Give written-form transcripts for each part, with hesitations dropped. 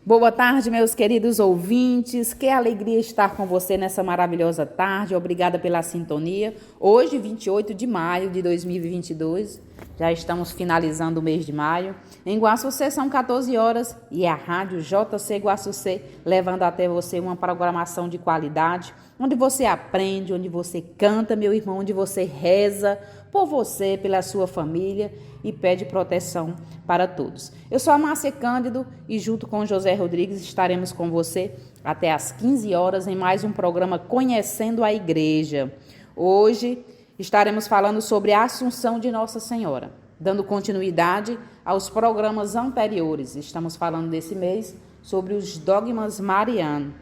Boa tarde, meus queridos ouvintes. Que alegria estar com você nessa maravilhosa tarde. Obrigada pela sintonia. Hoje, 28 de maio de 2022, já estamos finalizando o mês de maio. Em Guaçucê são 14 horas e a Rádio JC Guaçucê levando até você uma programação de qualidade, onde você aprende, onde você canta, meu irmão, onde você reza por você, pela sua família e pede proteção para todos. Eu sou a Márcia Cândido e junto com José Rodrigues estaremos com você até às 15 horas em mais um programa Conhecendo a Igreja. Hoje estaremos falando sobre a Assunção de Nossa Senhora, dando continuidade aos programas anteriores. Estamos falando desse mês sobre os dogmas marianos.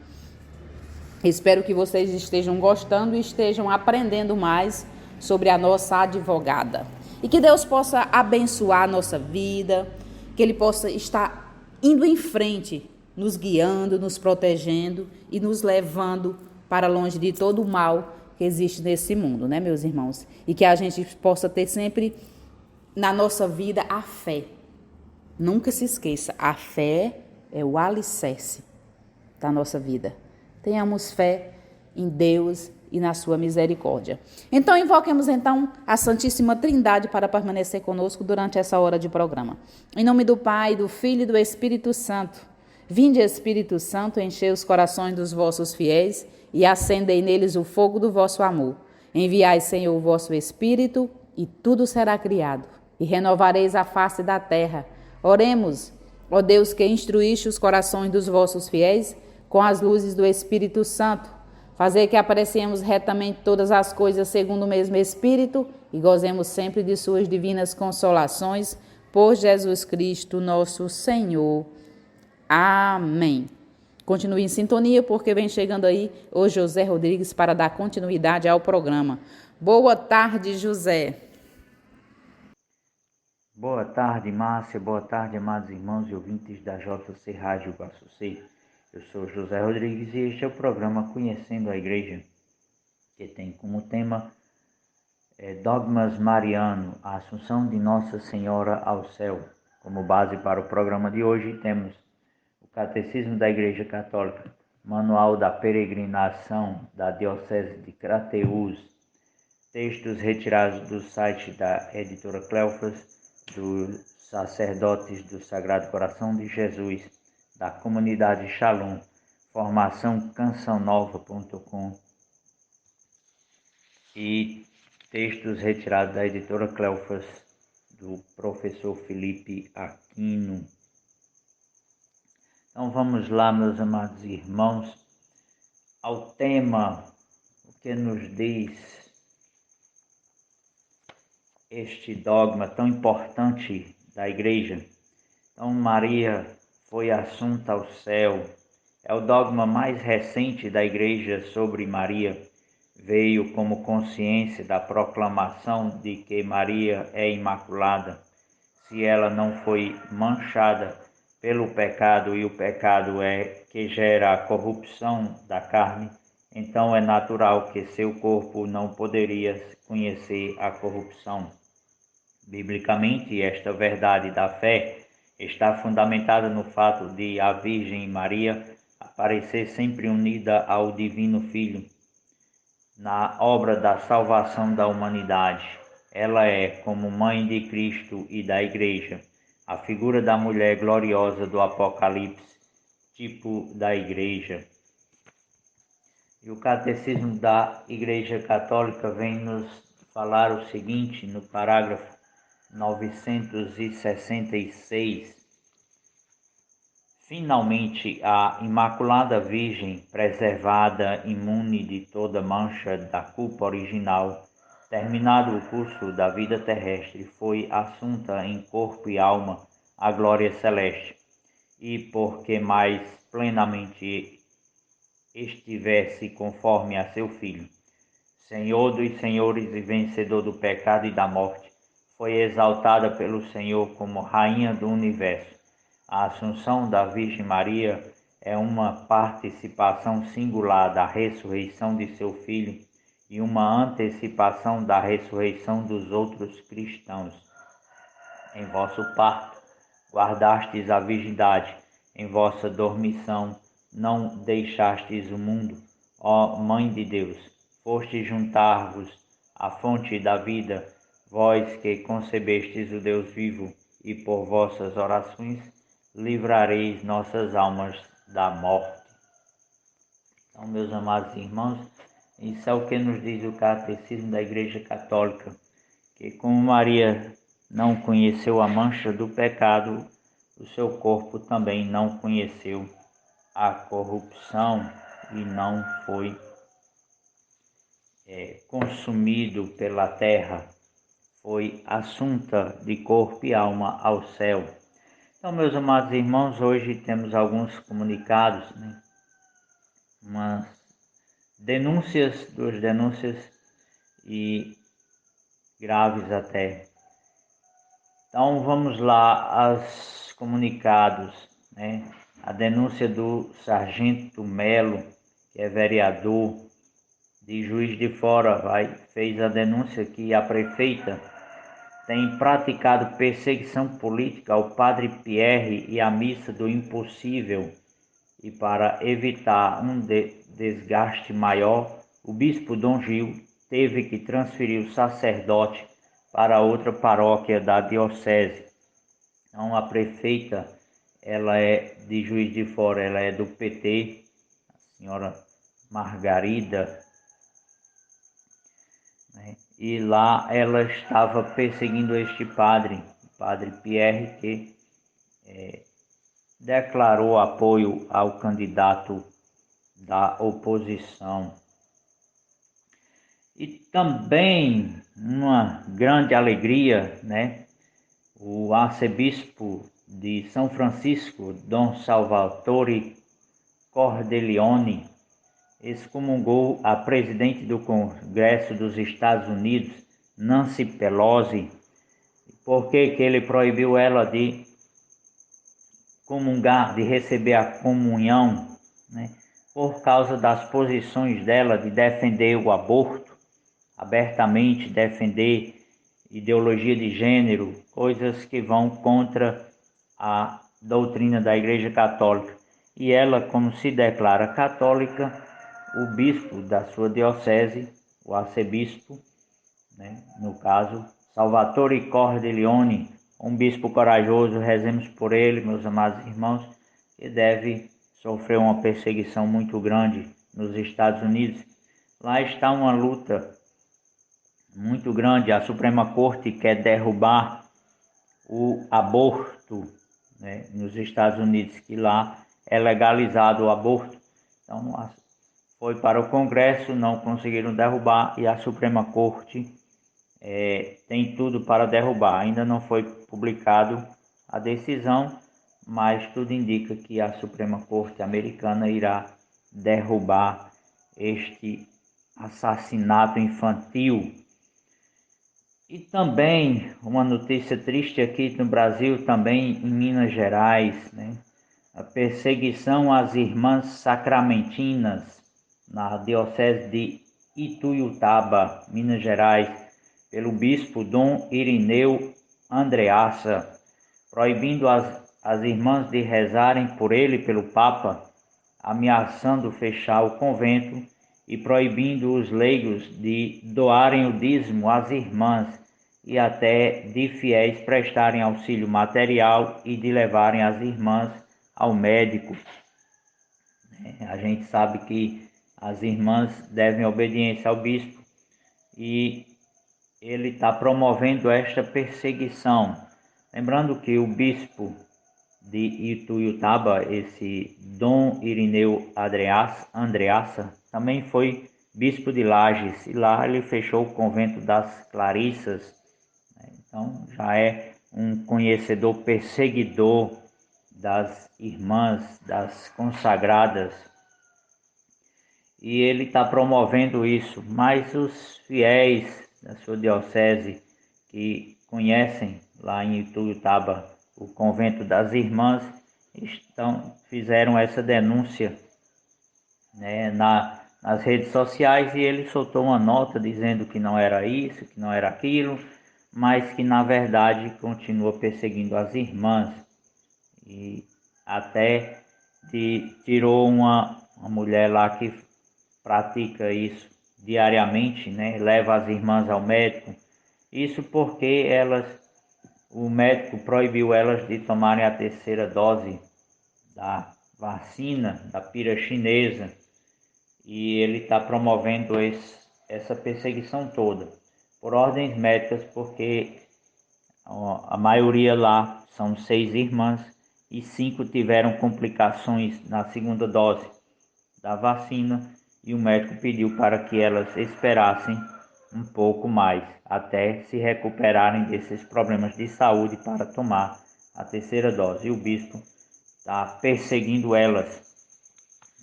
Espero que vocês estejam gostando e estejam aprendendo mais sobre a nossa advogada. E que Deus possa abençoar a nossa vida, que Ele possa estar indo em frente, nos guiando, nos protegendo e nos levando para longe de todo o mal que existe nesse mundo, né, meus irmãos? E que a gente possa ter sempre na nossa vida a fé. Nunca se esqueça, a fé é o alicerce da nossa vida. Tenhamos fé em Deus e na sua misericórdia. Então, invoquemos a Santíssima Trindade para permanecer conosco durante essa hora de programa. Em nome do Pai, do Filho e do Espírito Santo. Vinde, Espírito Santo, enchei os corações dos vossos fiéis e acendei neles o fogo do vosso amor. Enviai, Senhor, o vosso Espírito e tudo será criado e renovareis a face da terra. Oremos, ó Deus, que instruíste os corações dos vossos fiéis com as luzes do Espírito Santo. Fazer que apreciemos retamente todas as coisas segundo o mesmo Espírito e gozemos sempre de suas divinas consolações, por Jesus Cristo, nosso Senhor. Amém. Continue em sintonia, porque vem chegando aí o José Rodrigues para dar continuidade ao programa. Boa tarde, José. Boa tarde, Márcia. Boa tarde, amados irmãos e ouvintes da JC Rádio Guaçucê. Eu sou José Rodrigues e este é o programa Conhecendo a Igreja, que tem como tema Dogmas Mariano, a Assunção de Nossa Senhora ao Céu. Como base para o programa de hoje temos o Catecismo da Igreja Católica, Manual da Peregrinação da Diocese de Crateús, textos retirados do site da editora Cleofas, dos sacerdotes do Sagrado Coração de Jesus, da comunidade Shalom, formação cançãonova.com e textos retirados da editora Cleofas, do professor Felipe Aquino. Então vamos lá, meus amados irmãos, ao tema, o que nos diz este dogma tão importante da Igreja. Então Maria foi assunta ao céu. É o dogma mais recente da Igreja sobre Maria. Veio como consciência da proclamação de que Maria é imaculada. Se ela não foi manchada pelo pecado, e o pecado é que gera a corrupção da carne, então é natural que seu corpo não poderia conhecer a corrupção. Biblicamente, esta verdade da fé está fundamentada no fato de a Virgem Maria aparecer sempre unida ao Divino Filho na obra da salvação da humanidade. Ela é, como mãe de Cristo e da Igreja, a figura da mulher gloriosa do Apocalipse, tipo da Igreja. E o Catecismo da Igreja Católica vem nos falar o seguinte, no parágrafo 966. Finalmente, a Imaculada Virgem, preservada imune de toda mancha da culpa original, terminado o curso da vida terrestre, foi assunta em corpo e alma à glória celeste, e porque mais plenamente estivesse conforme a seu Filho, Senhor dos senhores e vencedor do pecado e da morte, foi exaltada pelo Senhor como Rainha do Universo. A Assunção da Virgem Maria é uma participação singular da ressurreição de seu Filho e uma antecipação da ressurreição dos outros cristãos. Em vosso parto, guardastes a virgindade, em vossa dormição não deixastes o mundo, ó Mãe de Deus, foste juntar-vos à fonte da vida, vós que concebestes o Deus vivo, e por vossas orações livrareis nossas almas da morte. Então, meus amados irmãos, isso é o que nos diz o Catecismo da Igreja Católica, que como Maria não conheceu a mancha do pecado, o seu corpo também não conheceu a corrupção e não foi consumido pela terra, foi assunta de corpo e alma ao céu. Então, meus amados irmãos, hoje temos alguns comunicados, umas denúncias, duas denúncias e graves até. Então vamos lá aos comunicados, A denúncia do Sargento Melo, que é vereador de Juiz de Fora, fez a denúncia que a prefeita tem praticado perseguição política ao Padre Pierre e à Missa do Impossível, e para evitar um desgaste maior, o bispo Dom Gil teve que transferir o sacerdote para outra paróquia da diocese. Então a prefeita, ela é de Juiz de Fora, ela é do PT, a senhora Margarida, e lá ela estava perseguindo este padre, o Padre Pierre, que declarou apoio ao candidato da oposição. E também uma grande alegria, o arcebispo de São Francisco, Dom Salvatore Cordileone, excomungou a presidente do Congresso dos Estados Unidos, Nancy Pelosi, porque ele proibiu ela de comungar, de receber a comunhão, por causa das posições dela de defender o aborto, abertamente defender ideologia de gênero, coisas que vão contra a doutrina da Igreja Católica. E ela, como se declara católica, o bispo da sua diocese, o arcebispo, no caso, Salvatore Cordileone, um bispo corajoso, rezemos por ele, meus amados irmãos, que deve sofrer uma perseguição muito grande nos Estados Unidos. Lá está uma luta muito grande. A Suprema Corte quer derrubar o aborto, nos Estados Unidos, que lá é legalizado o aborto. Então, foi para o Congresso, não conseguiram derrubar, e a Suprema Corte tem tudo para derrubar. Ainda não foi publicado a decisão, mas tudo indica que a Suprema Corte americana irá derrubar este assassinato infantil. E também uma notícia triste aqui no Brasil, também em Minas Gerais, a perseguição às irmãs sacramentinas na diocese de Ituiutaba, Minas Gerais, pelo bispo Dom Irineu Andreassa, proibindo as irmãs de rezarem por ele, pelo Papa, ameaçando fechar o convento e proibindo os leigos de doarem o dízimo às irmãs e até de fiéis prestarem auxílio material e de levarem as irmãs ao médico. A gente sabe que as irmãs devem obediência ao bispo e ele está promovendo esta perseguição. Lembrando que o bispo de Ituiutaba, esse Dom Irineu Andreassa, também foi bispo de Lages, e lá ele fechou o convento das Clarissas. Então já é um conhecedor perseguidor das irmãs, das consagradas, e ele está promovendo isso. Mas os fiéis da sua diocese que conhecem lá em Ituiutaba o convento das irmãs fizeram essa denúncia nas redes sociais, e ele soltou uma nota dizendo que não era isso, que não era aquilo, mas que na verdade continua perseguindo as irmãs. E até tirou uma mulher lá que pratica isso diariamente, né? Leva as irmãs ao médico. Isso porque o médico proibiu elas de tomarem a terceira dose da vacina da pira chinesa, e ele está promovendo essa perseguição toda por ordens médicas, porque a maioria lá são 6 irmãs e 5 tiveram complicações na segunda dose da vacina, e o médico pediu para que elas esperassem um pouco mais até se recuperarem desses problemas de saúde para tomar a terceira dose. E o bispo está perseguindo elas,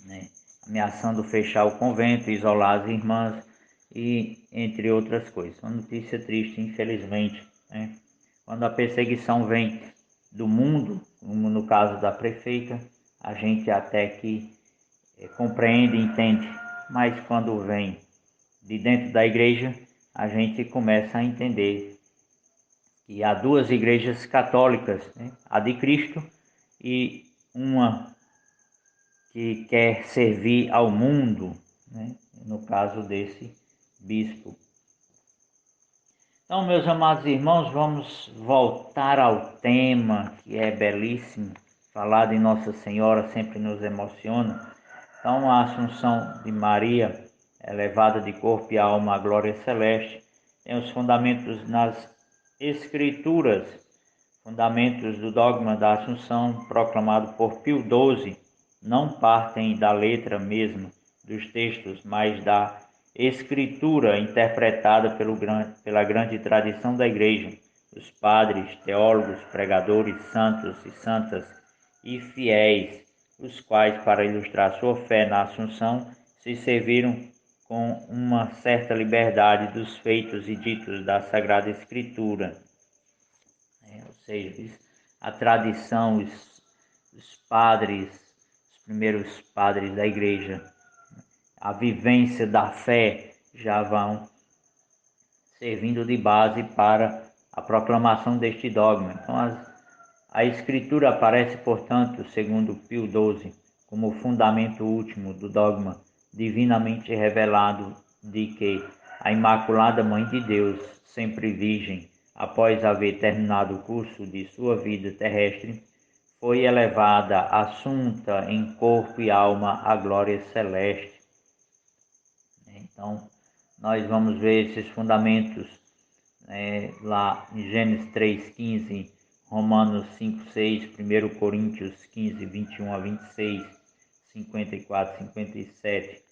né? Ameaçando fechar o convento, isolar as irmãs e entre outras coisas. Uma notícia triste, infelizmente, né? Quando a perseguição vem do mundo, como no caso da prefeita, a gente até que compreende e entende, mas quando vem de dentro da igreja, a gente começa a entender que há 2 igrejas católicas, né? A de Cristo e uma que quer servir ao mundo, né? No caso desse bispo. Então, meus amados irmãos, vamos voltar ao tema, que é belíssimo. Falar de Nossa Senhora sempre nos emociona. Então, a Assunção de Maria, elevada de corpo e alma à glória celeste, tem os fundamentos nas Escrituras, fundamentos do dogma da Assunção, proclamado por Pio XII, não partem da letra mesma dos textos, mas da Escritura interpretada pela grande tradição da Igreja, os padres, teólogos, pregadores, santos e santas e fiéis, os quais, para ilustrar sua fé na Assunção, se serviram com uma certa liberdade dos feitos e ditos da Sagrada Escritura. Ou seja, a tradição, os padres, os primeiros padres da Igreja, a vivência da fé já vão servindo de base para a proclamação deste dogma. Então, a Escritura aparece, portanto, segundo Pio XII, como fundamento último do dogma divinamente revelado de que a Imaculada Mãe de Deus, sempre virgem, após haver terminado o curso de sua vida terrestre, foi elevada, assunta em corpo e alma à glória celeste. Então, nós vamos ver esses fundamentos lá em Gênesis 3:15, Romanos 5:6, 1 Coríntios 15, 21 a 26, 54, 57,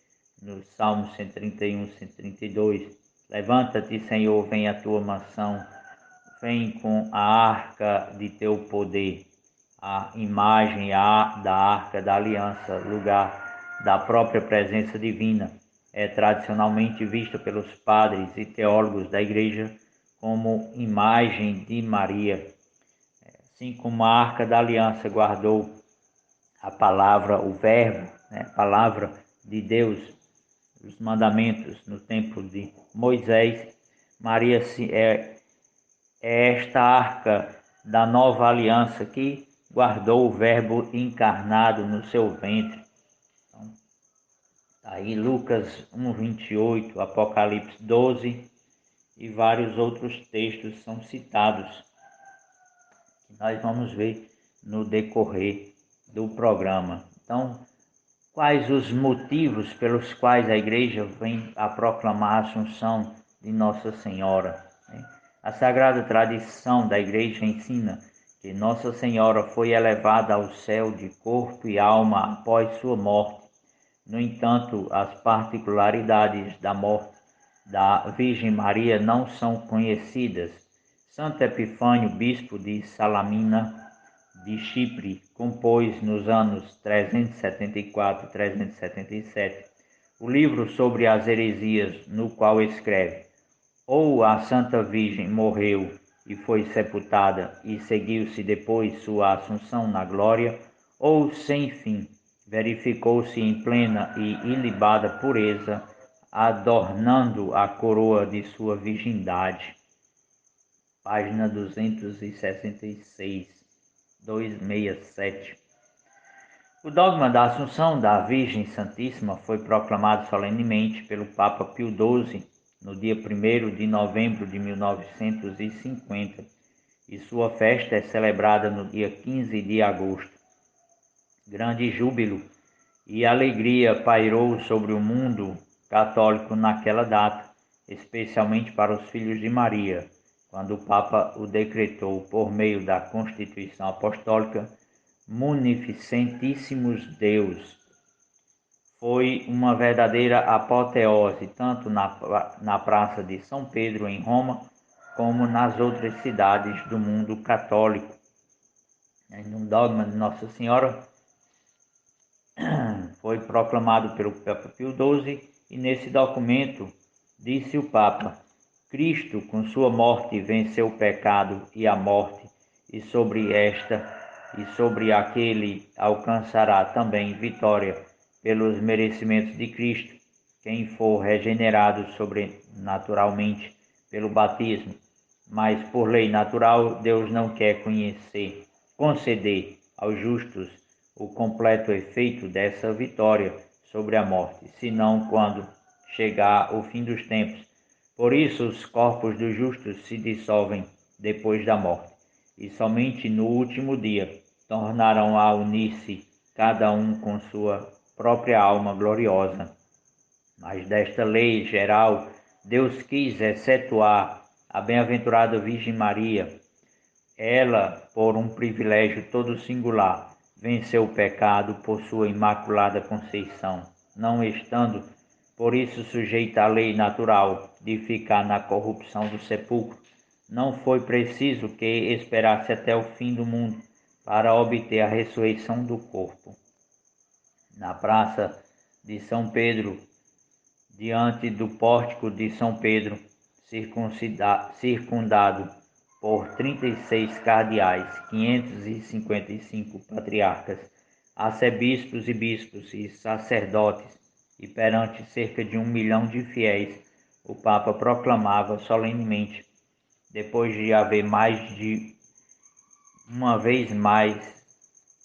no Salmo 131, 132. Levanta-te, Senhor, vem a tua mansão, vem com a arca de teu poder, a imagem da arca da aliança, lugar da própria presença divina. É tradicionalmente vista pelos padres e teólogos da Igreja como imagem de Maria. Assim como a arca da aliança guardou a palavra, o verbo, a palavra de Deus, os mandamentos no templo de Moisés, Maria é esta arca da nova aliança que guardou o verbo encarnado no seu ventre. Então, aí Lucas 1:28, Apocalipse 12 e vários outros textos são citados, que nós vamos ver no decorrer do programa. Então, quais os motivos pelos quais a Igreja vem a proclamar a Assunção de Nossa Senhora? A sagrada tradição da Igreja ensina que Nossa Senhora foi elevada ao céu de corpo e alma após sua morte. No entanto, as particularidades da morte da Virgem Maria não são conhecidas. Santo Epifânio, bispo de Salamina, de Chipre, compôs nos anos 374 e 377 o livro sobre as heresias, no qual escreve: ou a Santa Virgem morreu e foi sepultada e seguiu-se depois sua assunção na glória, ou sem fim verificou-se em plena e ilibada pureza, adornando a coroa de sua virgindade. Página 266, 267. O dogma da Assunção da Virgem Santíssima foi proclamado solenemente pelo Papa Pio XII no dia 1º de novembro de 1950 e sua festa é celebrada no dia 15 de agosto. Grande júbilo e alegria pairou sobre o mundo católico naquela data, especialmente para os filhos de Maria, quando o Papa o decretou por meio da Constituição Apostólica Munificentíssimos Deus. Foi uma verdadeira apoteose, tanto na Praça de São Pedro, em Roma, como nas outras cidades do mundo católico. No dogma de Nossa Senhora foi proclamado pelo Papa Pio XII e nesse documento disse o Papa: Cristo, com sua morte, venceu o pecado e a morte, e sobre esta e sobre aquele alcançará também vitória pelos merecimentos de Cristo, quem for regenerado sobrenaturalmente pelo batismo. Mas por lei natural, Deus não quer conceder aos justos o completo efeito dessa vitória sobre a morte, senão quando chegar o fim dos tempos. Por isso os corpos dos justos se dissolvem depois da morte, e somente no último dia tornarão a unir-se, cada um com sua própria alma gloriosa. Mas desta lei geral, Deus quis excetuar a bem-aventurada Virgem Maria. Ela, por um privilégio todo singular, venceu o pecado por sua imaculada conceição, não estando, por isso, sujeita à lei natural de ficar na corrupção do sepulcro. Não foi preciso que esperasse até o fim do mundo para obter a ressurreição do corpo. Na praça de São Pedro, diante do pórtico de São Pedro, circundado por 36 cardeais, 555 patriarcas, arcebispos e bispos e sacerdotes, e perante cerca de 1 milhão de fiéis, o Papa proclamava solenemente, depois de haver mais de uma vez mais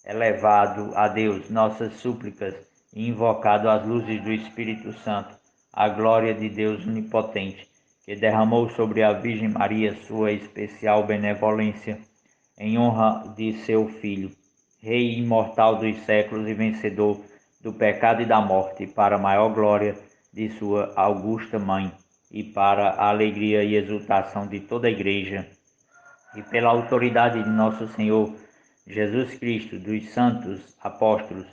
elevado a Deus nossas súplicas e invocado as luzes do Espírito Santo, a glória de Deus onipotente, que derramou sobre a Virgem Maria sua especial benevolência, em honra de seu Filho, Rei imortal dos séculos e vencedor do pecado e da morte, para a maior glória de sua augusta Mãe, e para a alegria e exultação de toda a Igreja, e pela autoridade de nosso Senhor Jesus Cristo, dos santos apóstolos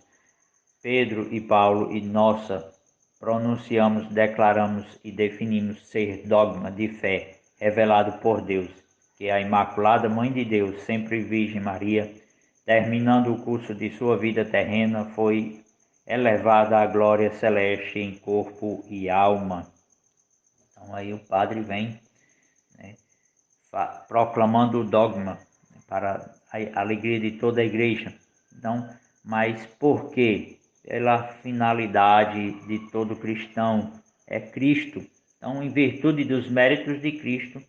Pedro e Paulo e nossa, pronunciamos, declaramos e definimos ser dogma de fé revelado por Deus, que a Imaculada Mãe de Deus, sempre Virgem Maria, terminando o curso de sua vida terrena, foi elevada à glória celeste em corpo e alma. Então aí o padre vem, né, proclamando o dogma, né, para a alegria de toda a igreja. Então, mas por quê? Pela finalidade de todo cristão, é Cristo. Então, em virtude dos méritos de Cristo,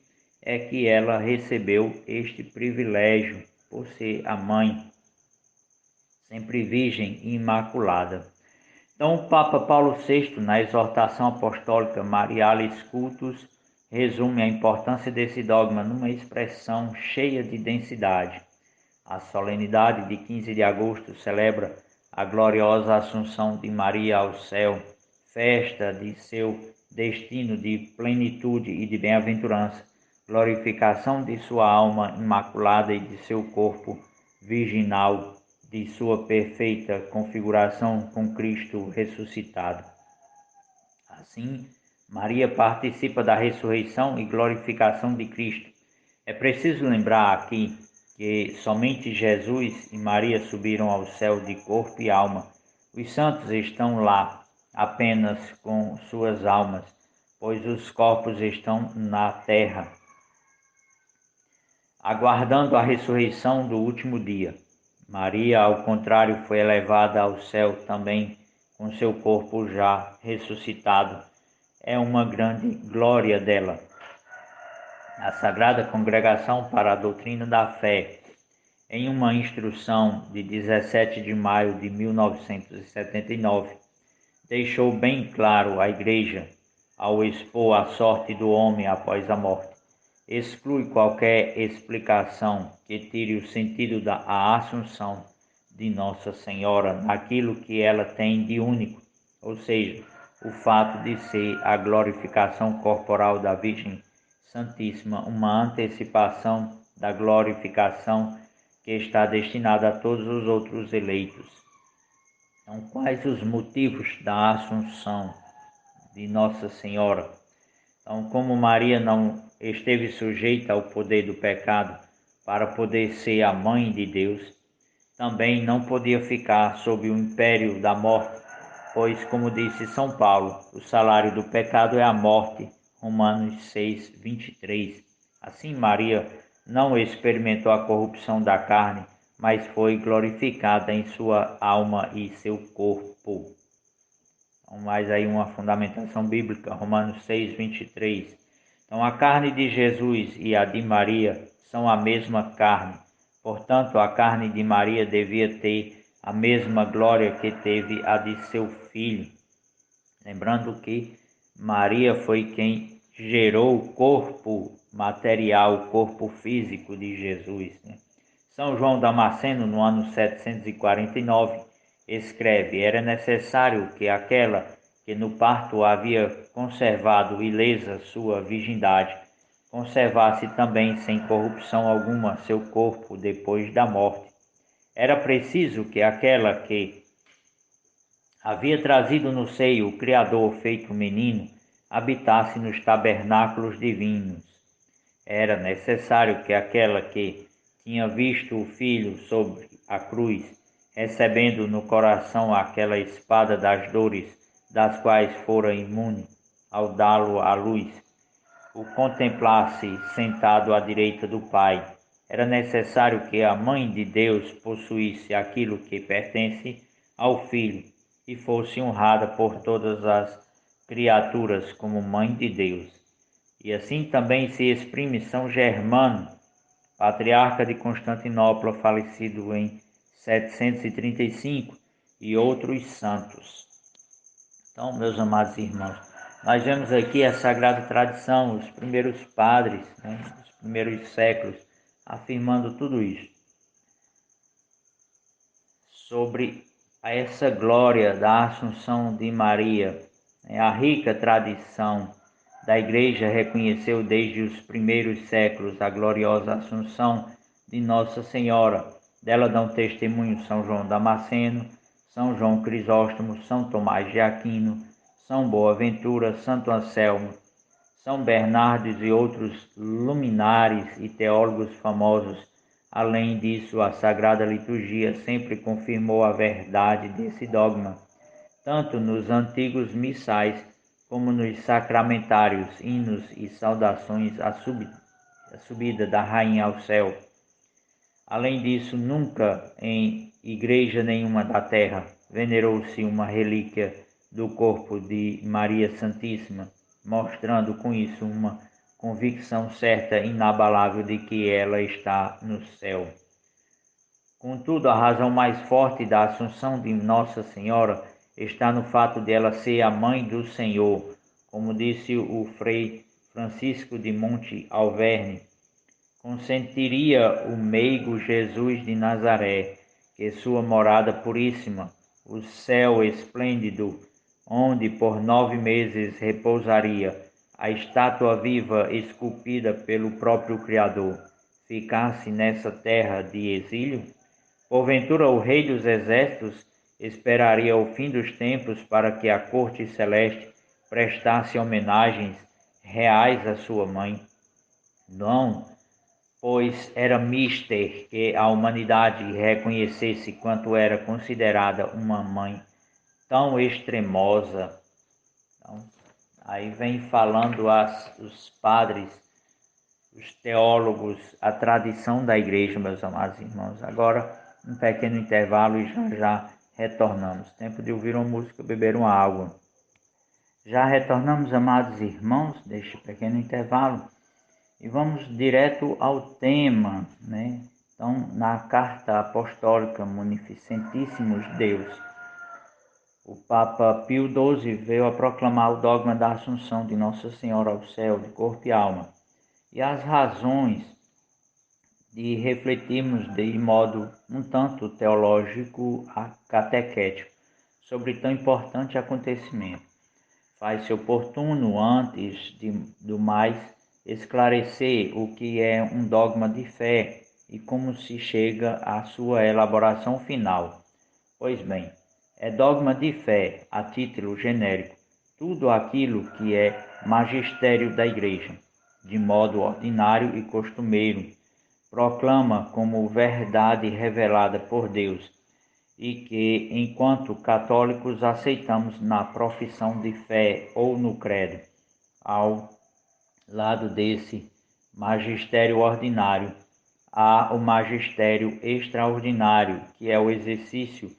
é que ela recebeu este privilégio, por ser a mãe, sempre virgem e imaculada. Então, o Papa Paulo VI, na exortação apostólica Marialis Cultus, resume a importância desse dogma numa expressão cheia de densidade. A solenidade de 15 de agosto celebra a gloriosa Assunção de Maria ao céu, festa de seu destino de plenitude e de bem-aventurança, glorificação de sua alma imaculada e de seu corpo virginal, de sua perfeita configuração com Cristo ressuscitado. Assim, Maria participa da ressurreição e glorificação de Cristo. É preciso lembrar aqui que somente Jesus e Maria subiram ao céu de corpo e alma. Os santos estão lá apenas com suas almas, pois os corpos estão na terra, aguardando a ressurreição do último dia. Maria, ao contrário, foi elevada ao céu também com seu corpo já ressuscitado. É uma grande glória dela. A Sagrada Congregação para a Doutrina da Fé em uma instrução de 17 de maio de 1979, deixou bem claro à Igreja, ao expor a sorte do homem após a morte. Exclui qualquer explicação que tire o sentido da Assunção de Nossa Senhora naquilo que ela tem de único, ou seja, o fato de ser a glorificação corporal da Virgem Santíssima, uma antecipação da glorificação que está destinada a todos os outros eleitos. Então, quais os motivos da Assunção de Nossa Senhora? Então, como Maria não esteve sujeita ao poder do pecado para poder ser a mãe de Deus, também não podia ficar sob o império da morte, pois, como disse São Paulo, o salário do pecado é a morte, Romanos 6, 23. Assim, Maria não experimentou a corrupção da carne, mas foi glorificada em sua alma e seu corpo. Então, mais aí uma fundamentação bíblica, Romanos 6, 23. Então, a carne de Jesus e a de Maria são a mesma carne. Portanto, a carne de Maria devia ter a mesma glória que teve a de seu filho. Lembrando que Maria foi quem gerou o corpo material, o corpo físico de Jesus, né? São João Damasceno, no ano 749, escreve: era necessário que aquela que no parto havia conservado ilesa sua virgindade, conservasse também sem corrupção alguma seu corpo depois da morte. Era preciso que aquela que havia trazido no seio o Criador feito menino habitasse nos tabernáculos divinos. Era necessário que aquela que tinha visto o Filho sobre a cruz, recebendo no coração aquela espada das dores, das quais fora imune ao dá-lo à luz, o contemplasse sentado à direita do Pai. Era necessário que a Mãe de Deus possuísse aquilo que pertence ao Filho e fosse honrada por todas as criaturas como Mãe de Deus. E assim também se exprime São Germano, patriarca de Constantinopla, falecido em 735, e outros santos. Então, meus amados irmãos, nós vemos aqui a sagrada tradição, os primeiros padres, né, os primeiros séculos, afirmando tudo isso. Sobre essa glória da Assunção de Maria, a rica tradição da Igreja reconheceu desde os primeiros séculos a gloriosa Assunção de Nossa Senhora. Dela dão testemunho São João Damasceno, São João Crisóstomo, São Tomás de Aquino, São Boaventura, Santo Anselmo, São Bernardo e outros luminares e teólogos famosos. Além disso, a Sagrada Liturgia sempre confirmou a verdade desse dogma, tanto nos antigos missais como nos sacramentários, hinos e saudações à subida da Rainha ao céu. Além disso, nunca em igreja nenhuma da terra venerou-se uma relíquia do corpo de Maria Santíssima, mostrando com isso uma convicção certa e inabalável de que ela está no céu. Contudo, a razão mais forte da Assunção de Nossa Senhora está no fato de ela ser a mãe do Senhor, como disse o Frei Francisco de Monte Alverne. Consentiria o meigo Jesus de Nazaré que sua morada puríssima, o céu esplêndido, onde por 9 meses repousaria a estátua viva esculpida pelo próprio Criador, ficasse nessa terra de exílio? Porventura o Rei dos Exércitos esperaria o fim dos tempos para que a corte celeste prestasse homenagens reais à sua mãe? Não, pois era mister que a humanidade reconhecesse quanto era considerada uma mãe tão extremosa. Então, aí vem falando os padres, os teólogos, a tradição da igreja, meus amados irmãos. Agora, um pequeno intervalo e já retornamos. Tempo de ouvir uma música, beber uma água. Já retornamos, amados irmãos, deste pequeno intervalo. E vamos direto ao tema, né? Então, na Carta Apostólica Munificentíssimos Deus, o Papa Pio XII veio a proclamar o dogma da Assunção de Nossa Senhora ao céu, de corpo e alma, e as razões de refletirmos de modo um tanto teológico catequético sobre tão importante acontecimento. Faz-se oportuno, antes do mais, esclarecer o que é um dogma de fé e como se chega à sua elaboração final. Pois bem, é dogma de fé, a título genérico, tudo aquilo que é magistério da Igreja, de modo ordinário e costumeiro, proclama como verdade revelada por Deus e que, enquanto católicos, aceitamos na profissão de fé ou no credo. Ao lado desse magistério ordinário, há o magistério extraordinário, que é o exercido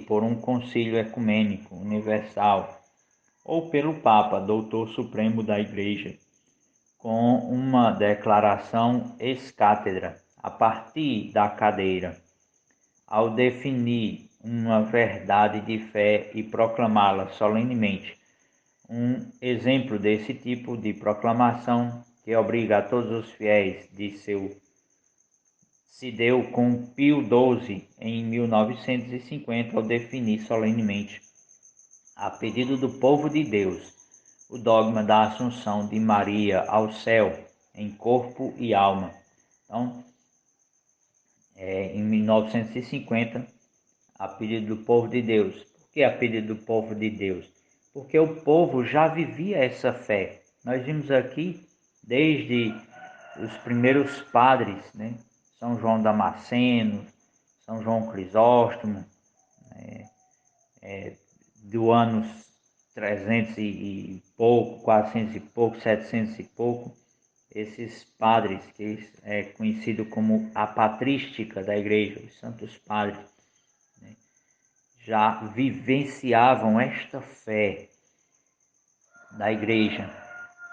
por um concílio ecumênico universal ou pelo Papa, doutor supremo da Igreja, com uma declaração ex-cátedra, a partir da cadeira. Ao definir uma verdade de fé e proclamá-la solenemente. Um exemplo desse tipo de proclamação, que obriga a todos os fiéis se deu com Pio XII em 1950, ao definir solenemente, a pedido do povo de Deus, o dogma da Assunção de Maria ao céu, em corpo e alma. Então, em 1950, a pedido do povo de Deus. Por que a pedido do povo de Deus? Porque o povo já vivia essa fé. Nós vimos aqui, desde os primeiros padres, né? São João Damasceno, São João Crisóstomo, do anos 300 e pouco, 400 e pouco, 700 e pouco, esses padres, que é conhecido como a patrística da Igreja, os santos padres, né, já vivenciavam esta fé da Igreja.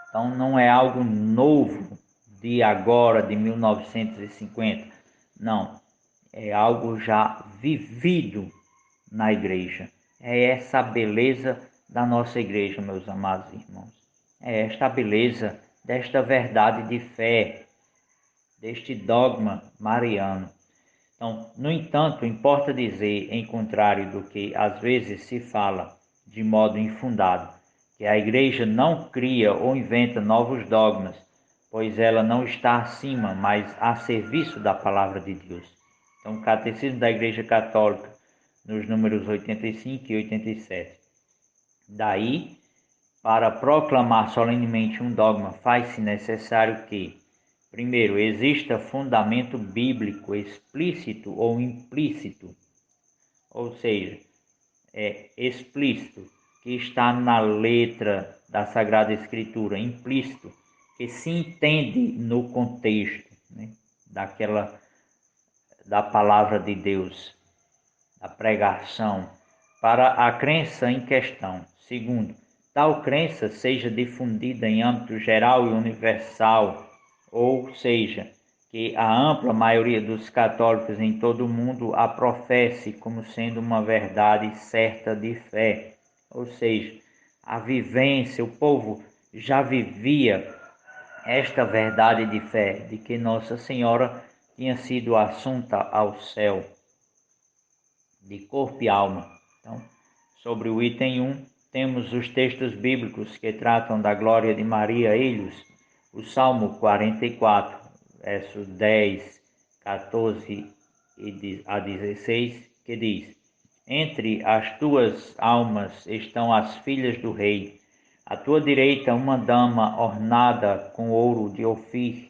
Então não é algo novo de agora, de 1950, não, é algo já vivido na Igreja. É essa a beleza da nossa Igreja, meus amados irmãos. É esta a beleza desta verdade de fé, deste dogma mariano. Então, no entanto, importa dizer, em contrário do que às vezes se fala de modo infundado, que a Igreja não cria ou inventa novos dogmas, pois ela não está acima, mas a serviço da Palavra de Deus. Então, o Catecismo da Igreja Católica, nos números 85 e 87. Daí, para proclamar solenemente um dogma, faz-se necessário que, primeiro, exista fundamento bíblico explícito ou implícito, ou seja, explícito, que está na letra da Sagrada Escritura, implícito, que se entende no contexto, né, da palavra de Deus, da pregação, para a crença em questão. Segundo, tal crença seja difundida em âmbito geral e universal, ou seja, que a ampla maioria dos católicos em todo o mundo a professe como sendo uma verdade certa de fé, ou seja, a vivência, o povo já vivia esta verdade de fé, de que Nossa Senhora tinha sido assunta ao céu, de corpo e alma. Então, sobre o item 1, temos os textos bíblicos que tratam da glória de Maria, eles, o Salmo 44, verso 10, 14 a 16, que diz: Entre as tuas almas estão as filhas do rei, à tua direita uma dama ornada com ouro de Ofir,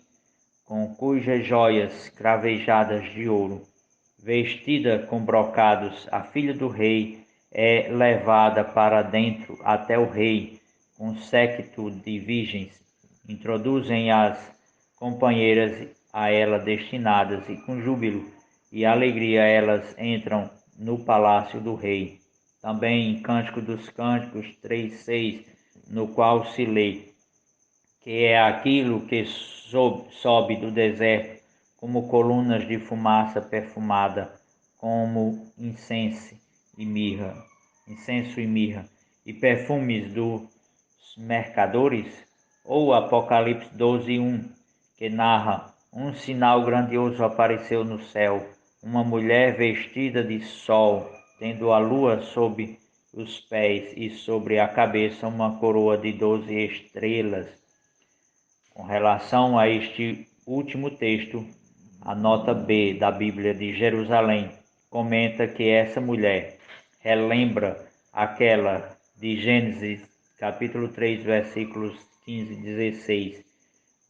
com cujas joias cravejadas de ouro. Vestida com brocados, a filha do rei é levada para dentro até o rei, com séquito de virgens. Introduzem as companheiras a ela destinadas, e com júbilo e alegria elas entram no palácio do rei. Também em Cântico dos Cânticos 3:6, no qual se lê que é aquilo que sobe do deserto como colunas de fumaça perfumada, como incenso e mirra, e perfumes dos mercadores, ou Apocalipse 12:1, que narra: um sinal grandioso apareceu no céu, uma mulher vestida de sol, tendo a lua sob os pés e sobre a cabeça uma coroa de 12 estrelas. Com relação a este último texto, a nota B da Bíblia de Jerusalém comenta que essa mulher relembra aquela de Gênesis, capítulo 3, versículos 15 e 16.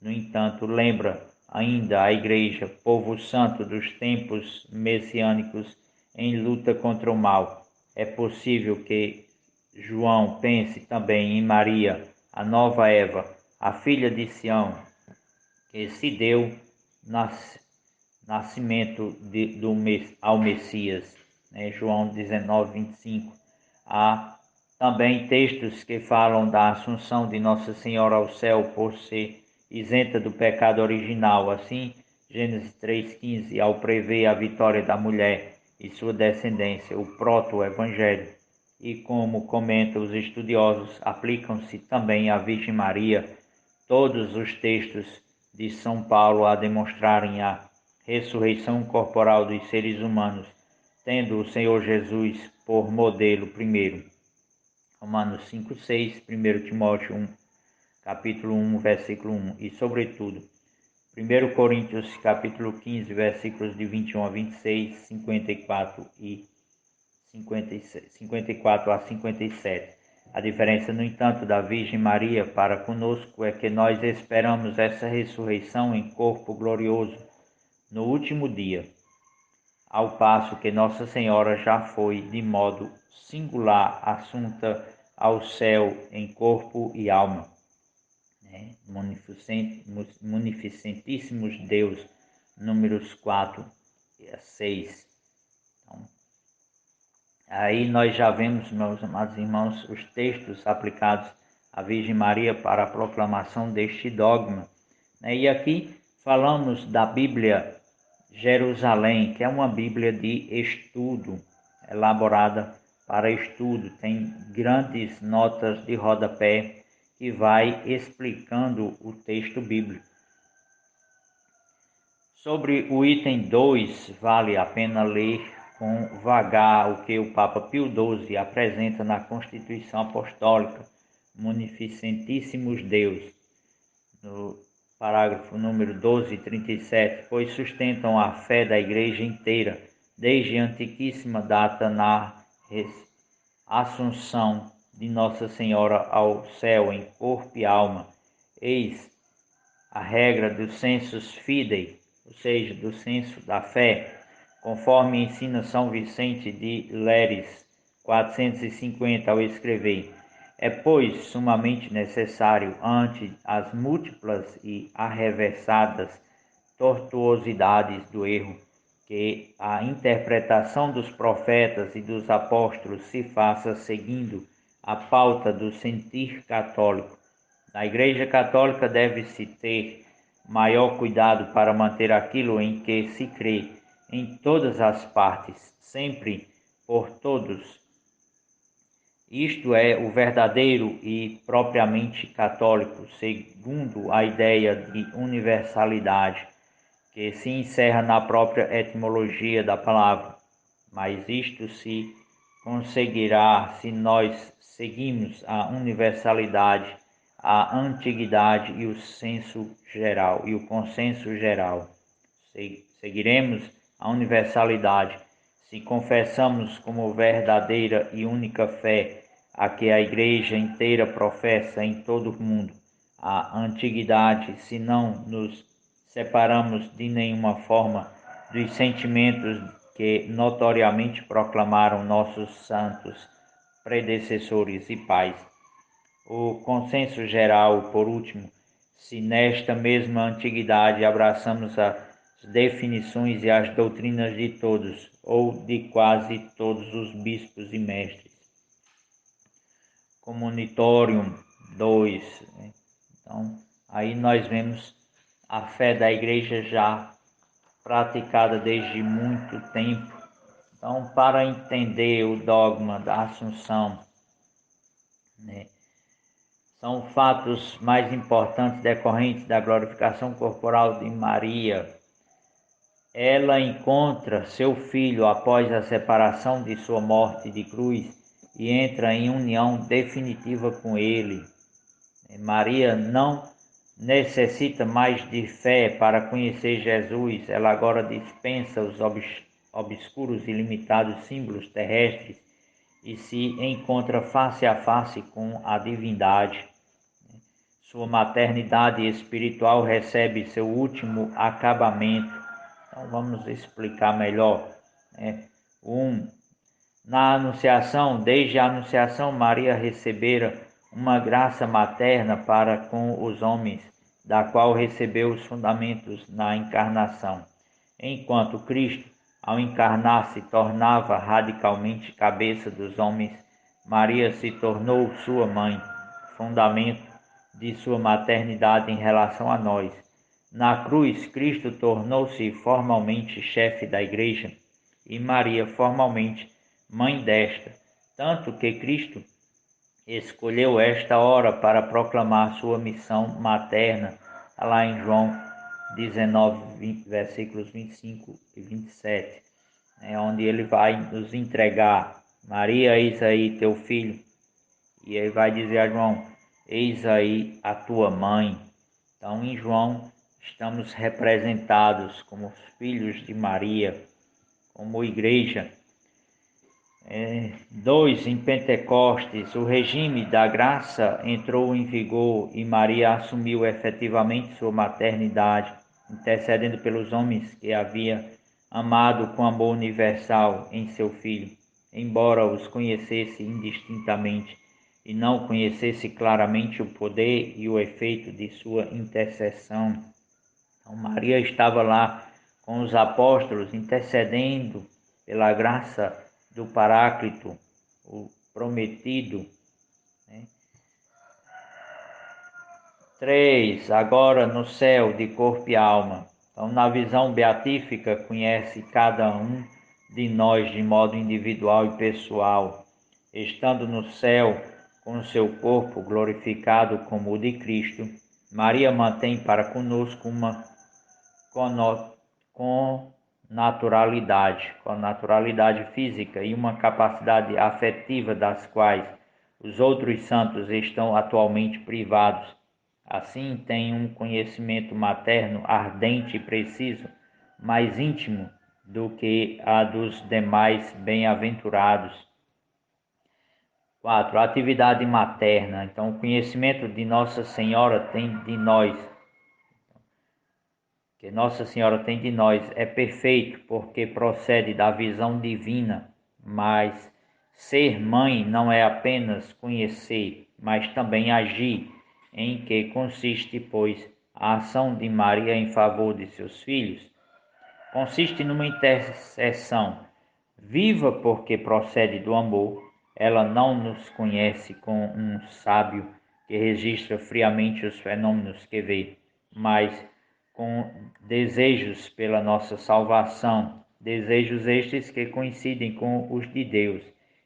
No entanto, lembra ainda a igreja, povo santo dos tempos messiânicos em luta contra o mal. É possível que João pense também em Maria, a nova Eva, a filha de Sião, que se deu nascimento ao Messias, né? João 19:25. Há também textos que falam da assunção de Nossa Senhora ao céu por ser isenta do pecado original. Assim, Gênesis 3:15, ao prever a vitória da mulher e sua descendência, o proto-evangelho. E como comentam os estudiosos, aplicam-se também à Virgem Maria todos os textos de São Paulo a demonstrarem a ressurreição corporal dos seres humanos, tendo o Senhor Jesus por modelo primeiro. Romanos 5:6, 1 Timóteo 1, capítulo 1, versículo 1, e sobretudo 1 Coríntios capítulo 15, versículos de 21 a 26, 54 a 57. A diferença, no entanto, da Virgem Maria para conosco é que nós esperamos essa ressurreição em corpo glorioso no último dia, ao passo que Nossa Senhora já foi, de modo singular, assunta ao céu em corpo e alma. Munificentíssimos Deus, Números 4 a 6. Então, aí nós já vemos, meus amados irmãos, os textos aplicados à Virgem Maria para a proclamação deste dogma. E aqui falamos da Bíblia Jerusalém, que é uma Bíblia de estudo, elaborada para estudo, tem grandes notas de rodapé que vai explicando o texto bíblico. Sobre o item 2, vale a pena ler com vagar o que o Papa Pio XII apresenta na Constituição Apostólica, Munificentíssimos Deus, no parágrafo número 12 e 37, pois sustentam a fé da Igreja inteira, desde a antiquíssima data na assunção de Nossa Senhora ao céu em corpo e alma. Eis a regra do sensus fidei, ou seja, do senso da fé, conforme ensina São Vicente de Léris, 450, ao escrever: é, pois, sumamente necessário, ante as múltiplas e arrevessadas tortuosidades do erro, que a interpretação dos profetas e dos apóstolos se faça seguindo a pauta do sentir católico. Na Igreja Católica deve-se ter maior cuidado para manter aquilo em que se crê em todas as partes, sempre por todos. Isto é o verdadeiro e propriamente católico, segundo a ideia de universalidade, que se encerra na própria etimologia da palavra. Mas isto se conseguirá se nós seguimos a universalidade, a antiguidade e o consenso geral. Seguiremos a universalidade se confessamos como verdadeira e única fé a que a Igreja inteira professa em todo o mundo a antiguidade, se não nos separamos de nenhuma forma dos sentimentos que notoriamente proclamaram nossos santos predecessores e pais. O consenso geral, por último, se nesta mesma antiguidade abraçamos as definições e as doutrinas de todos, ou de quase todos os bispos e mestres. Comunitorium 2. Então, Aí nós vemos a fé da igreja já praticada desde muito tempo. Então, para entender o dogma da Assunção, né, são fatos mais importantes decorrentes da glorificação corporal de Maria. Ela encontra seu filho após a separação de sua morte de cruz e entra em união definitiva com ele. Maria não necessita mais de fé para conhecer Jesus, ela agora dispensa os obscuros e limitados símbolos terrestres e se encontra face a face com a divindade. Sua maternidade espiritual recebe seu último acabamento. Então vamos explicar melhor. Na Anunciação, desde a Anunciação, Maria recebera uma graça materna para com os homens, da qual recebeu os fundamentos na encarnação. Enquanto Cristo, ao encarnar, se tornava radicalmente cabeça dos homens, Maria se tornou sua mãe, fundamento de sua maternidade em relação a nós. Na cruz, Cristo tornou-se formalmente chefe da Igreja e Maria formalmente mãe desta, tanto que Cristo escolheu esta hora para proclamar sua missão materna, lá em João 19, versículos 25 e 27, onde ele vai nos entregar: Maria, eis aí teu filho. E ele vai dizer a João: eis aí a tua mãe. Então, em João, estamos representados como filhos de Maria, como igreja. 2. Em Pentecostes, o regime da graça entrou em vigor e Maria assumiu efetivamente sua maternidade, intercedendo pelos homens que havia amado com amor universal em seu Filho, embora os conhecesse indistintamente e não conhecesse claramente o poder e o efeito de sua intercessão. Então, Maria estava lá com os apóstolos, intercedendo pela graça do Paráclito, o prometido. 3. Agora no céu, de corpo e alma. Então, na visão beatífica, conhece cada um de nós de modo individual e pessoal. Estando no céu, com seu corpo glorificado como o de Cristo, Maria mantém para conosco uma naturalidade física e uma capacidade afetiva das quais os outros santos estão atualmente privados. Assim, tem um conhecimento materno ardente e preciso, mais íntimo do que a dos demais bem-aventurados. 4. Atividade materna. Então, o conhecimento de Nossa Senhora tem de nós, que Nossa Senhora tem de nós, é perfeito porque procede da visão divina, mas ser mãe não é apenas conhecer, mas também agir, em que consiste, pois, a ação de Maria em favor de seus filhos. Consiste numa intercessão viva porque procede do amor. Ela não nos conhece com um sábio que registra friamente os fenômenos que vê, mas com desejos pela nossa salvação, desejos estes que coincidem com os de Deus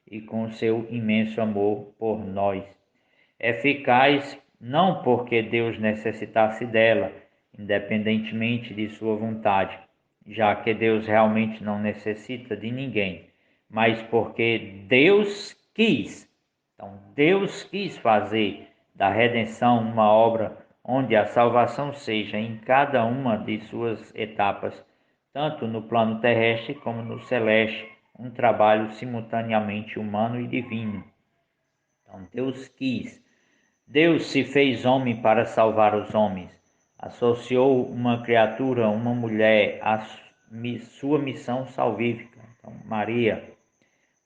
e com o seu imenso amor por nós. Eficaz não porque Deus necessitasse dela, independentemente de sua vontade, já que Deus realmente não necessita de ninguém, mas porque Deus quis. Então, Deus quis fazer da redenção uma obra onde a salvação seja em cada uma de suas etapas, tanto no plano terrestre como no celeste, um trabalho simultaneamente humano e divino. Então, Deus quis. Deus se fez homem para salvar os homens. Associou uma criatura, uma mulher, à sua missão salvífica. Então, Maria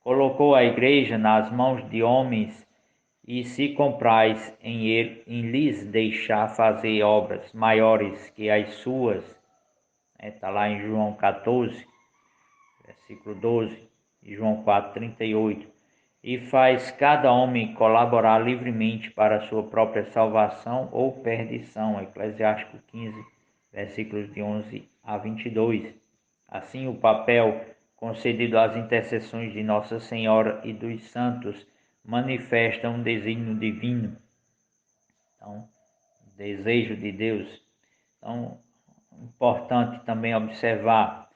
colocou a igreja nas mãos de homens e se compraz em lhes deixar fazer obras maiores que as suas. Está lá em João 14, versículo 12, e João 4, 38. e faz cada homem colaborar livremente para a sua própria salvação ou perdição. Eclesiástico 15, versículos de 11 a 22. Assim, o papel concedido às intercessões de Nossa Senhora e dos santos manifesta um desígnio divino, então, desejo de Deus. Então, importante também observar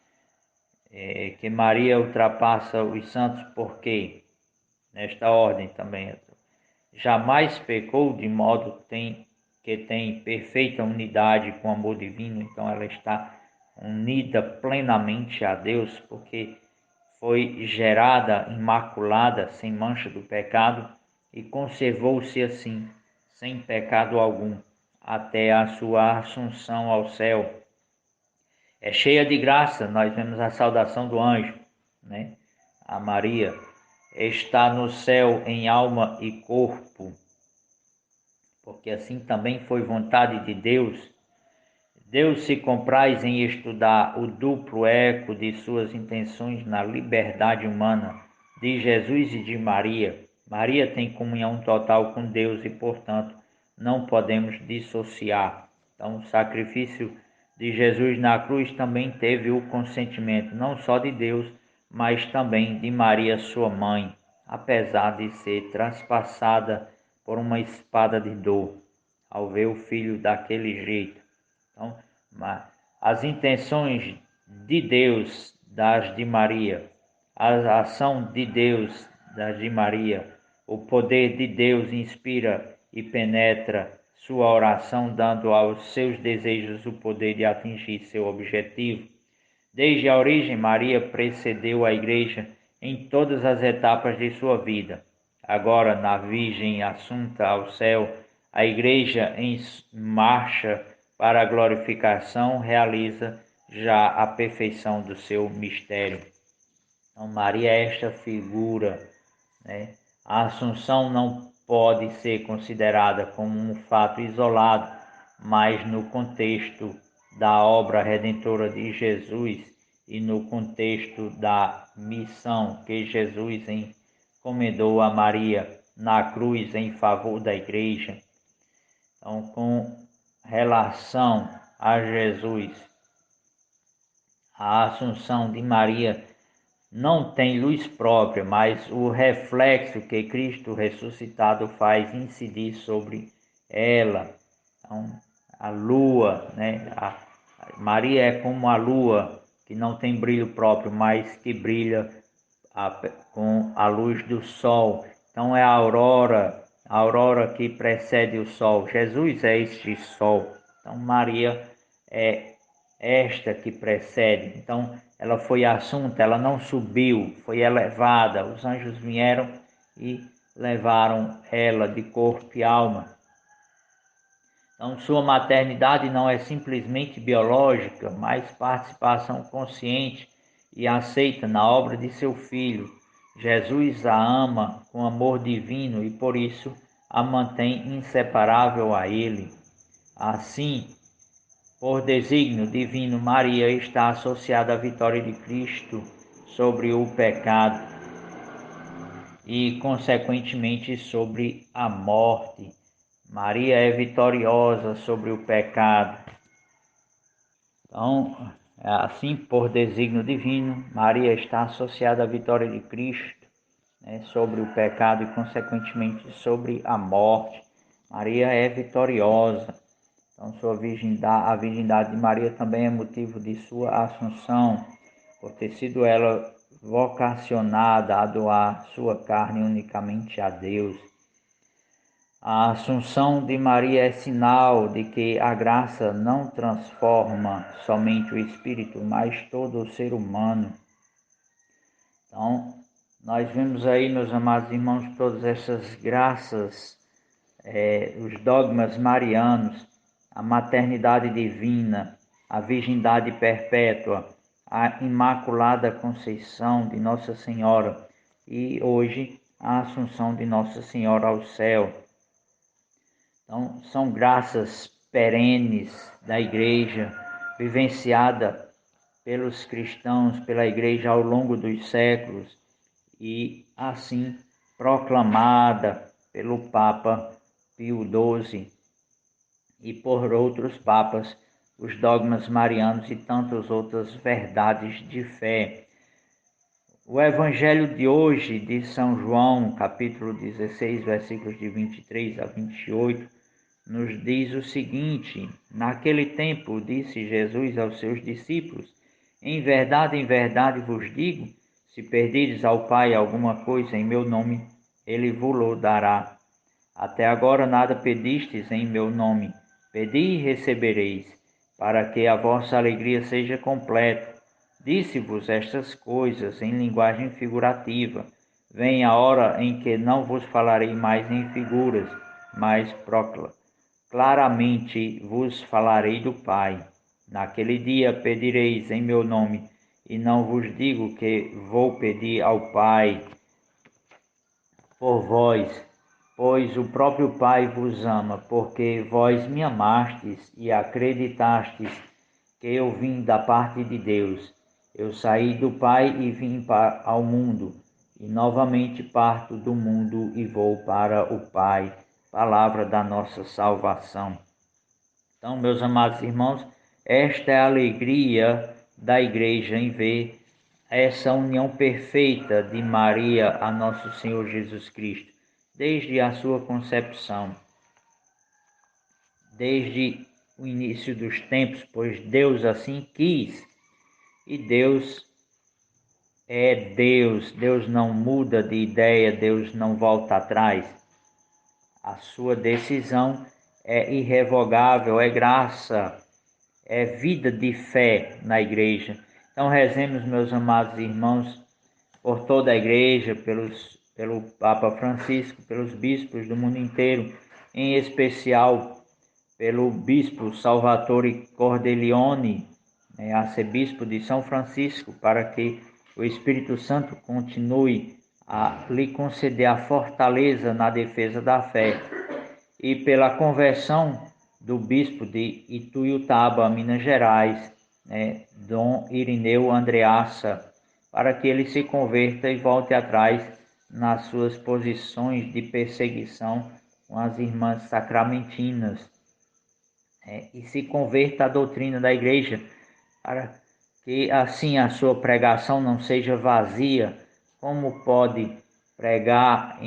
que Maria ultrapassa os santos porque, nesta ordem também, jamais pecou de modo que tem perfeita unidade com o amor divino. Então ela está unida plenamente a Deus, porque foi gerada imaculada, sem mancha do pecado, e conservou-se assim, sem pecado algum, até a sua assunção ao céu. É cheia de graça. Nós vemos a saudação do anjo, né? A Maria está no céu em alma e corpo, porque assim também foi vontade de Deus. Deus se compraz em estudar o duplo eco de suas intenções na liberdade humana de Jesus e de Maria. Maria tem comunhão total com Deus e, portanto, não podemos dissociar. Então, o sacrifício de Jesus na cruz também teve o consentimento não só de Deus, mas também de Maria, sua mãe, apesar de ser transpassada por uma espada de dor ao ver o filho daquele jeito. Então, as intenções de Deus das de Maria, a ação de Deus das de Maria, o poder de Deus inspira e penetra sua oração, dando aos seus desejos o poder de atingir seu objetivo. Desde a origem, Maria precedeu a Igreja em todas as etapas de sua vida. Agora, na Virgem assunta ao céu, a Igreja em marcha para a glorificação realiza já a perfeição do seu mistério. Então, Maria é esta figura, né? A Assunção não pode ser considerada como um fato isolado, mas no contexto da obra redentora de Jesus e no contexto da missão que Jesus encomendou a Maria na cruz em favor da Igreja. Então, com relação a Jesus, a Assunção de Maria não tem luz própria, mas o reflexo que Cristo ressuscitado faz incidir sobre ela. Então, a lua, né? Maria é como a lua, que não tem brilho próprio, mas que brilha com a luz do sol. Então é a aurora que precede o sol. Jesus é este sol. Então Maria é esta que precede. Então ela foi assunta, ela não subiu, foi elevada. Os anjos vieram e levaram ela de corpo e alma. Então sua maternidade não é simplesmente biológica, mas participação consciente e aceita na obra de seu filho. Jesus a ama com amor divino e por isso a mantém inseparável a ele. Assim, por desígnio divino, Maria está associada à vitória de Cristo sobre o pecado e, consequentemente, sobre a morte. Maria é vitoriosa sobre o pecado. Então, assim, por desígnio divino, Maria está associada à vitória de Cristo, né, sobre o pecado e, consequentemente, sobre a morte. Maria é vitoriosa. Então, a virgindade de Maria também é motivo de sua assunção, por ter sido ela vocacionada a doar sua carne unicamente a Deus. A Assunção de Maria é sinal de que a graça não transforma somente o espírito, mas todo o ser humano. Então, nós vemos aí, meus amados irmãos, todas essas graças, os dogmas marianos, a maternidade divina, a virgindade perpétua, a Imaculada Conceição de Nossa Senhora e hoje a Assunção de Nossa Senhora ao céu. Então, são graças perenes da Igreja, vivenciada pelos cristãos, pela Igreja ao longo dos séculos, e assim proclamada pelo Papa Pio XII e por outros papas, os dogmas marianos e tantas outras verdades de fé. O Evangelho de hoje, de São João, capítulo 16, versículos de 23 a 28, nos diz o seguinte: naquele tempo disse Jesus aos seus discípulos: em verdade vos digo, se perdirdes ao Pai alguma coisa em meu nome, ele vos-lo dará. Até agora nada pedistes em meu nome. Pedi e recebereis, para que a vossa alegria seja completa. Disse-vos estas coisas em linguagem figurativa. Vem a hora em que não vos falarei mais em figuras, mas claramente vos falarei do Pai. Naquele dia pedireis em meu nome, e não vos digo que vou pedir ao Pai por vós, pois o próprio Pai vos ama, porque vós me amastes e acreditastes que eu vim da parte de Deus. Eu saí do Pai e vim ao mundo, e novamente parto do mundo e vou para o Pai. Palavra da nossa salvação. Então, meus amados irmãos, esta é a alegria da igreja em ver essa união perfeita de Maria a nosso Senhor Jesus Cristo, desde a sua concepção, desde o início dos tempos, pois Deus assim quis. E Deus é Deus, Deus não muda de ideia, Deus não volta atrás. A sua decisão é irrevogável, é graça, é vida de fé na igreja. Então rezemos, meus amados irmãos, por toda a igreja, pelo Papa Francisco, pelos bispos do mundo inteiro, em especial pelo bispo Salvatore Cordileone, arcebispo de São Francisco, para que o Espírito Santo continue a lhe conceder a fortaleza na defesa da fé, e pela conversão do bispo de Ituiutaba, Minas Gerais, Dom Irineu Andreassa, para que ele se converta e volte atrás nas suas posições de perseguição com as irmãs sacramentinas, e se converta à doutrina da igreja, para que assim a sua pregação não seja vazia. Como pode pregar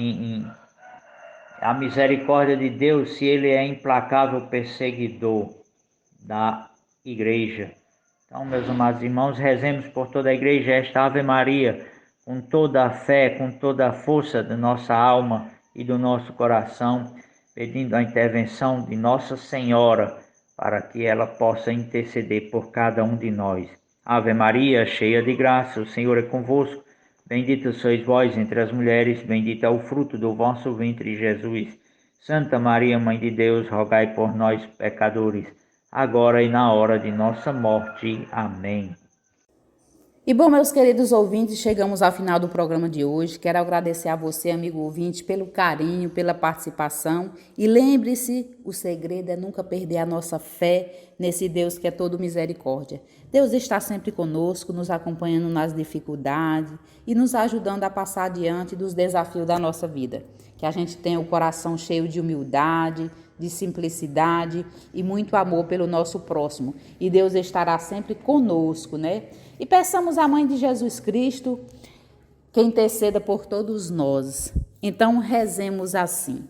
a misericórdia de Deus se ele é implacável perseguidor da igreja? Então, meus amados irmãos, rezemos por toda a igreja esta Ave Maria, com toda a fé, com toda a força da nossa alma e do nosso coração, pedindo a intervenção de Nossa Senhora, para que ela possa interceder por cada um de nós. Ave Maria, cheia de graça, o Senhor é convosco. Bendita sois vós entre as mulheres, bendito é o fruto do vosso ventre, Jesus. Santa Maria, Mãe de Deus, rogai por nós, pecadores, agora e na hora de nossa morte. Amém. E bom, meus queridos ouvintes, chegamos ao final do programa de hoje. Quero agradecer a você, amigo ouvinte, pelo carinho, pela participação. E lembre-se, o segredo é nunca perder a nossa fé nesse Deus que é todo misericórdia. Deus está sempre conosco, nos acompanhando nas dificuldades e nos ajudando a passar adiante dos desafios da nossa vida. Que a gente tenha o coração cheio de humildade, de simplicidade e muito amor pelo nosso próximo. E Deus estará sempre conosco, né? E peçamos à Mãe de Jesus Cristo que interceda por todos nós. Então rezemos assim: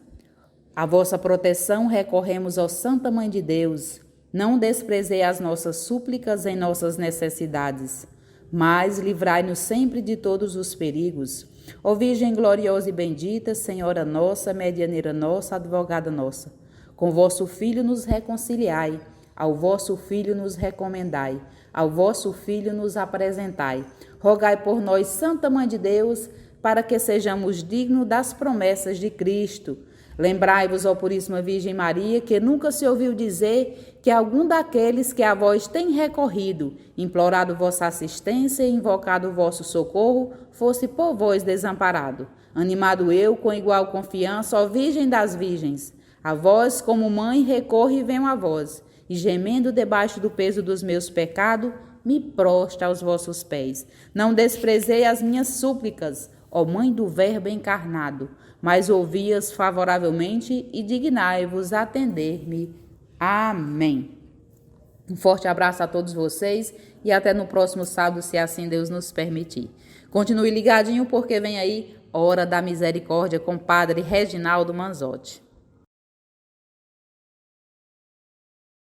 a vossa proteção recorremos, ó Santa Mãe de Deus. Não desprezei as nossas súplicas em nossas necessidades, mas livrai-nos sempre de todos os perigos. Ó Virgem gloriosa e bendita, Senhora nossa, medianeira nossa, advogada nossa, com vosso Filho nos reconciliai, ao vosso Filho nos recomendai, ao vosso Filho nos apresentai. Rogai por nós, Santa Mãe de Deus, para que sejamos dignos das promessas de Cristo. Lembrai-vos, ó Puríssima Virgem Maria, que nunca se ouviu dizer que algum daqueles que a vós tem recorrido, implorado vossa assistência e invocado o vosso socorro, fosse por vós desamparado. Animado eu, com igual confiança, ó Virgem das Virgens, a vós, como mãe, recorro e venho a vós, e gemendo debaixo do peso dos meus pecados, me prostro aos vossos pés. Não desprezei as minhas súplicas, ó Mãe do Verbo encarnado, mas ouvi-as favoravelmente e dignai-vos atender-me. Amém. Um forte abraço a todos vocês e até no próximo sábado, se assim Deus nos permitir. Continue ligadinho porque vem aí Hora da Misericórdia com Padre Reginaldo Manzotti.